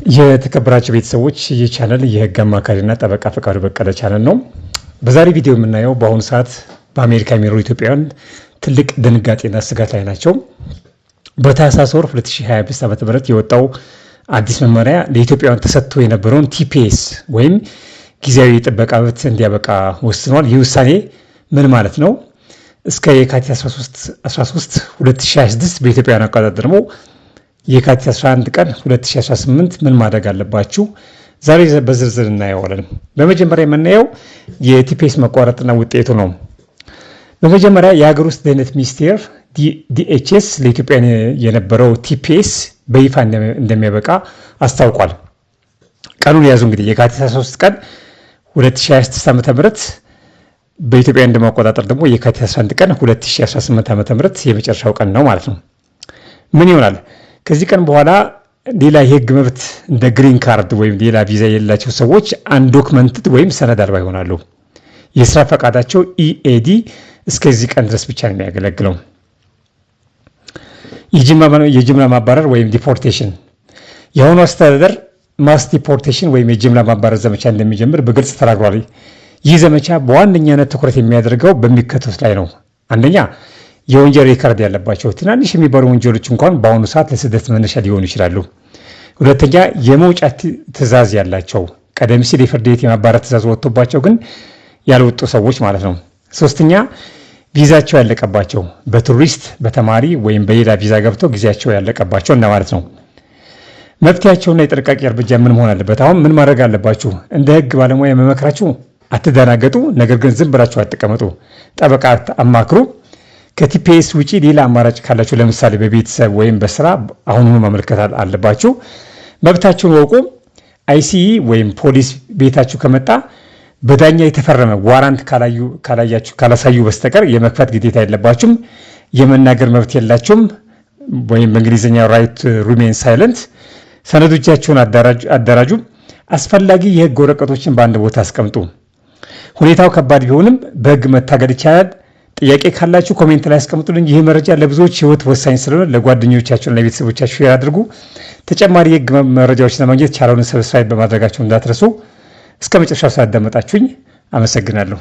የተከበራችሁ ቤተሰቦች የቻናል የህግ አማካሪና ጠበቃ ፈቃዱ በቀለ ቻናል ነው። በዛሬ ቪዲዮ የምናየው በአሁኑ ሰዓት በአሜሪካ የሚኖሩ ኢትዮጵያውያን ትልቅ ድንጋጤና ስጋት ላይ ናቸው። በታህሳስ ወር 2025 ዓ.ም የወጣው አዲስ መመሪያ ለኢትዮጵያውያን ተሰጥቶ የነበረውን ቲፒኤስ ወይም ጊዜያዊ ጥበቃ መብት እንዲያበቃ ወስኗል። ይህ ውሳኔ ምን ማለት ነው? እስከ የካቲት 13 2026 በኢትዮጵያውያን አቆጣጠር ደግሞ የካቲት 11 ቀን 2018 ምን ማድረግ አለባችሁ? ዛሬ በዝርዝር እናየዋለን። በመጀመሪያ የምናየው የቲፒኤስ መቋረጥና ውጤቱ ነው። በመጀመሪያ የሀገር ውስጥ ደህንነት ሚኒስቴር ዲኤችኤስ ለኢትዮጵያ የነበረው ቲፒኤስ በይፋ እንደሚያበቃ አስታውቋል። ቀኑን ያዙ እንግዲህ የካቲት 13 ቀን 2026 ዓ.ም በኢትዮጵያ እንደማቆጣጠር ደግሞ የካቲት 11 ቀን 2018 ዓ.ም የመጨረሻው ቀን ነው ማለት ነው። ምን ይሆናል? ከዚህ ቀን በኋላ ሌላ የህግ መብት እንደ ግሪን ካርድ ወይም ሌላ ቪዛ የሌላቸው ሰዎች አንዶክመንትድ ወይም ሰነድ አልባ ይሆናሉ። የስራ ፈቃዳቸው ኢኤዲ እስከዚህ ቀን ድረስ ብቻ ነው የሚያገለግለው። የጅምላ ማባረር ወይም ዲፖርቴሽን የአሁኑ አስተዳደር ማስ ዲፖርቴሽን ወይም የጅምላ ማባረር ዘመቻ እንደሚጀምር በግልጽ ተናግሯል። ይህ ዘመቻ በዋነኛነት ትኩረት የሚያደርገው በሚከተሉት ላይ ነው። አንደኛ፣ የወንጀል ሪከርድ ያለባቸው ትናንሽ የሚባሉ ወንጀሎች እንኳን በአሁኑ ሰዓት ለስደት መነሻ ሊሆኑ ይችላሉ። ሁለተኛ፣ የመውጫ ትዕዛዝ ያላቸው ቀደም ሲል የፍርድ ቤት የማባረር ትዕዛዝ ወጥቶባቸው ግን ያልወጡ ሰዎች ማለት ነው። ሶስተኛ፣ ቪዛቸው ያለቀባቸው በቱሪስት በተማሪ ወይም በሌላ ቪዛ ገብተው ጊዜያቸው ያለቀባቸው እና ማለት ነው። መፍትሄያቸውና የጥንቃቄ እርምጃ ምን መሆን አለበት? አሁን ምን ማድረግ አለባችሁ? እንደ ህግ ባለሙያ የመመክራችሁ አትደናገጡ፣ ነገር ግን ዝም ብላችሁ አትቀመጡ። ጠበቃ አማክሩ። ከቲፒኤስ ውጪ ሌላ አማራጭ ካላችሁ ለምሳሌ በቤተሰብ ወይም በስራ አሁኑኑ ማመልከት አለባችሁ። መብታችሁን ወቁ። አይሲኢ ወይም ፖሊስ ቤታችሁ ከመጣ በዳኛ የተፈረመ ዋራንት ካላሳዩ በስተቀር የመክፈት ግዴታ የለባችሁም። የመናገር መብት የላችሁም፣ ወይም በእንግሊዝኛ ራይት ሪሜን ሳይለንት። ሰነዶቻችሁን አደራጁ። አስፈላጊ የህግ ወረቀቶችን በአንድ ቦታ አስቀምጡ። ሁኔታው ከባድ ቢሆንም በህግ መታገድ ይቻላል። ጥያቄ ካላችሁ ኮሜንት ላይ አስቀምጡልኝ። ይህ መረጃ ለብዙዎች ህይወት ወሳኝ ስለሆነ ለጓደኞቻችሁና ለቤተሰቦቻችሁ ሼር አድርጉ። ተጨማሪ የህግ መረጃዎችን ለማግኘት ቻናሉን ሰብስክራይብ በማድረጋችሁ እንዳትረሱ። እስከ መጨረሻው ስላዳመጣችሁኝ አመሰግናለሁ።